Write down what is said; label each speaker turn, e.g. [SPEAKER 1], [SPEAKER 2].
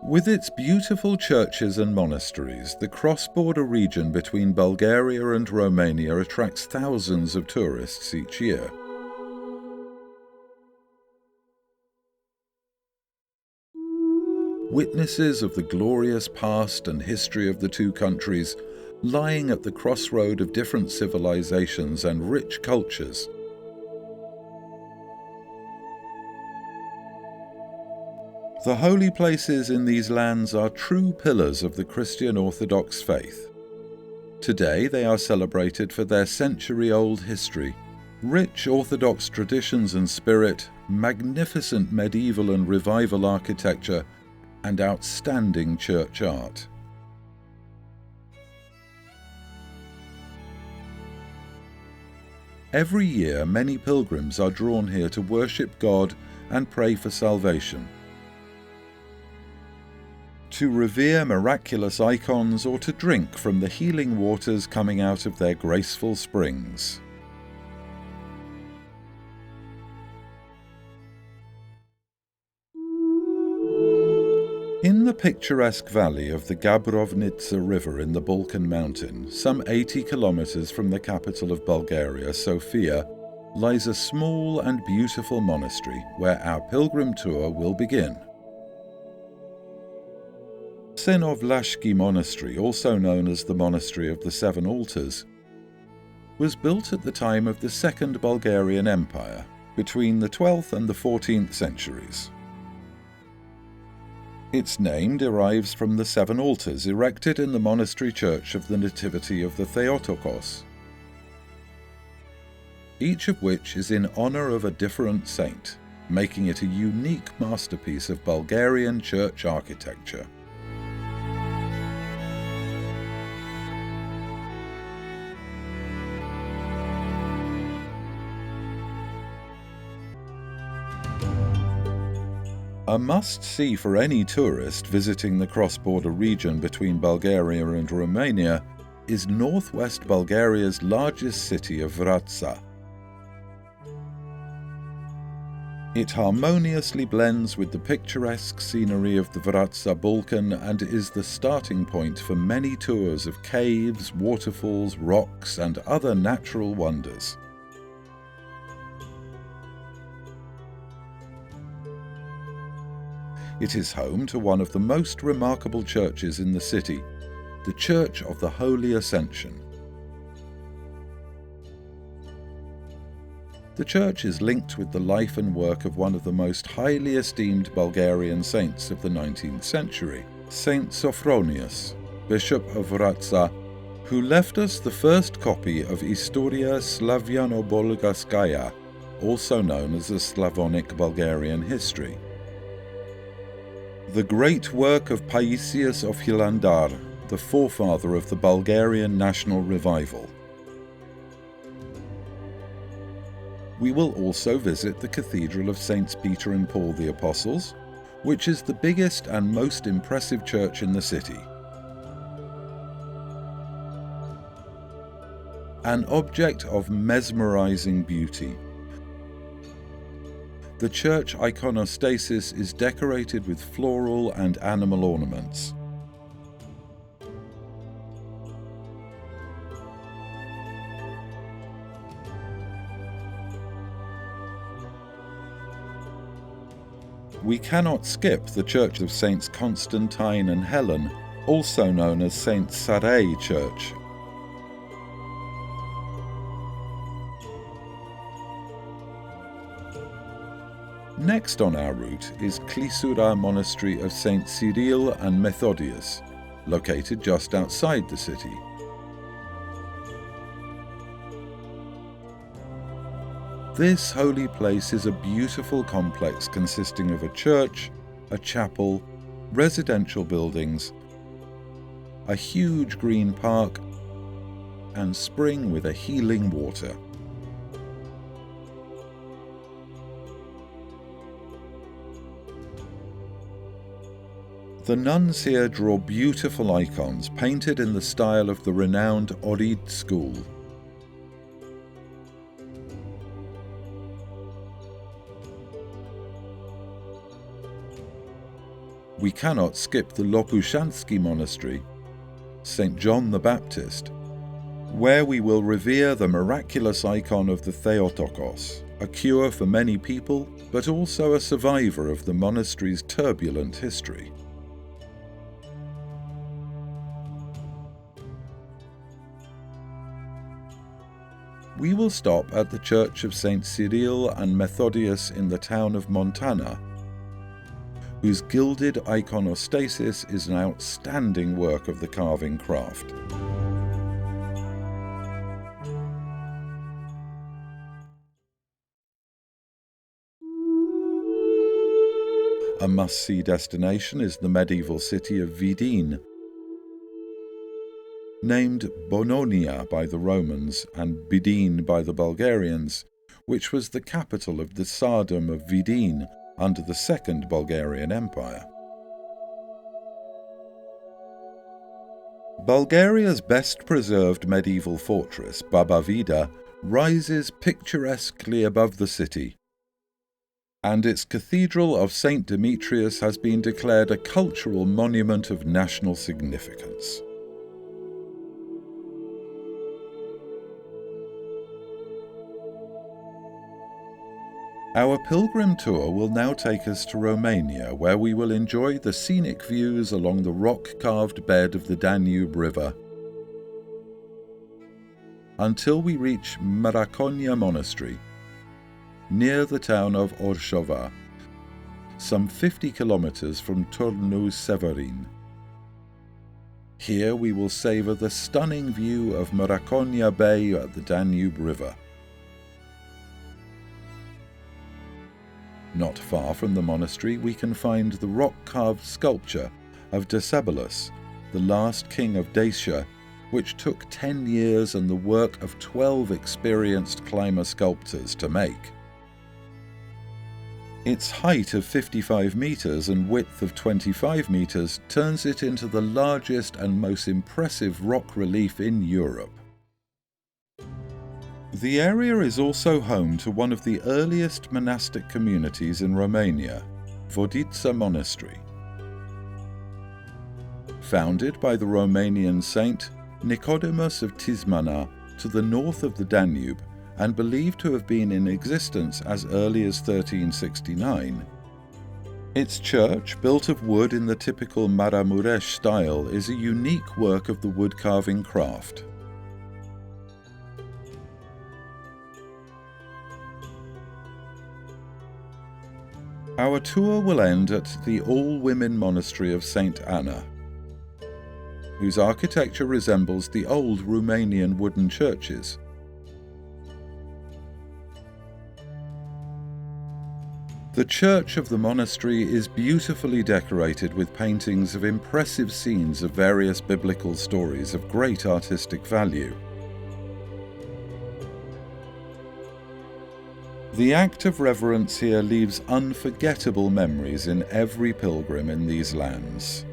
[SPEAKER 1] With its beautiful churches and monasteries, the cross-border region between Bulgaria and Romania attracts thousands of tourists each year. Witnesses of the glorious past and history of the two countries, lying at the crossroad of different civilizations and rich cultures. The holy places in these lands are true pillars of the Christian Orthodox faith. Today they are celebrated for their century-old history, rich Orthodox traditions and spirit, magnificent medieval and revival architecture, and outstanding church art. Every year many pilgrims are drawn here to worship God and pray for salvation, to revere miraculous icons, or to drink from the healing waters coming out of their graceful springs. In the picturesque valley of the Gabrovnica River in the Balkan Mountain, some 80 kilometers from the capital of Bulgaria, Sofia, lies a small and beautiful monastery where our pilgrim tour will begin. Senovlashki Monastery, also known as the Monastery of the Seven Altars, was built at the time of the Second Bulgarian Empire, between the 12th and the 14th centuries. Its name derives from the seven altars erected in the monastery church of the Nativity of the Theotokos, each of which is in honor of a different saint, making it a unique masterpiece of Bulgarian church architecture. A must-see for any tourist visiting the cross-border region between Bulgaria and Romania is northwest Bulgaria's largest city of Watsa. It harmoniously blends with the picturesque scenery of the Watsa Balkan and is the starting point for many tours of caves, waterfalls, rocks, and other natural wonders. It is home to one of the most remarkable churches in the city, the Church of the Holy Ascension. The church is linked with the life and work of one of the most highly esteemed Bulgarian saints of the 19th century, Saint Sophronius, Bishop of Watsa, who left us the first copy of Historia Slaviano-Bulgarskaya, also known as the Slavonic Bulgarian history. The great work of Paisius of Hilandar, the forefather of the Bulgarian national revival. We will also visit the Cathedral of Saints Peter and Paul the Apostles, which is the biggest and most impressive church in the city. An object of mesmerizing beauty. The church iconostasis is decorated with floral and animal ornaments. We cannot skip the Church of Saints Constantine and Helen, also known as Saint Sarei Church. Next on our route is Clisura Monastery of Saint Cyril and Methodius, located just outside the city. This holy place is a beautiful complex consisting of a church, a chapel, residential buildings, a huge green park, and spring with a healing water. The nuns here draw beautiful icons painted in the style of the renowned Orid school. we cannot skip the Lopushansky Monastery, St. John the Baptist, where we will revere the miraculous icon of the Theotokos, a cure for many people, but also a survivor of the monastery's turbulent history. We will stop at the Church of St. Cyril and Methodius in the town of Montana, whose gilded iconostasis is an outstanding work of the carving craft. A must-see destination is the medieval city of Vidin, named Bononia by the Romans and Bidin by the Bulgarians, which was the capital of the Tsardom of Vidin under the Second Bulgarian Empire. Bulgaria's best-preserved medieval fortress, Baba Vida, rises picturesquely above the city, and its cathedral of St. Demetrius has been declared a cultural monument of national significance. Our pilgrim tour will now take us to Romania, where we will enjoy the scenic views along the rock-carved bed of the Danube River, until we reach Maraconia Monastery, near the town of Orshova, some 50 kilometers from Turnu Severin. Here we will savour the stunning view of Maraconia Bay at the Danube River. Not far from the monastery we can find the rock-carved sculpture of Decebalus, the last king of Dacia, which took 10 years and the work of 12 experienced climber sculptors to make. Its height of 55 metres and width of 25 metres turns it into the largest and most impressive rock relief in Europe. The area is also home to one of the earliest monastic communities in Romania, Vodica Monastery. Founded by the Romanian saint Nicodemus of Tismana to the north of the Danube and believed to have been in existence as early as 1369, its church, built of wood in the typical Maramuresh style, is a unique work of the wood-carving craft. Our tour will end at the all-women monastery of St. Anna, whose architecture resembles the old Romanian wooden churches. The church of the monastery is beautifully decorated with paintings of impressive scenes of various biblical stories of great artistic value. The act of reverence here leaves unforgettable memories in every pilgrim in these lands.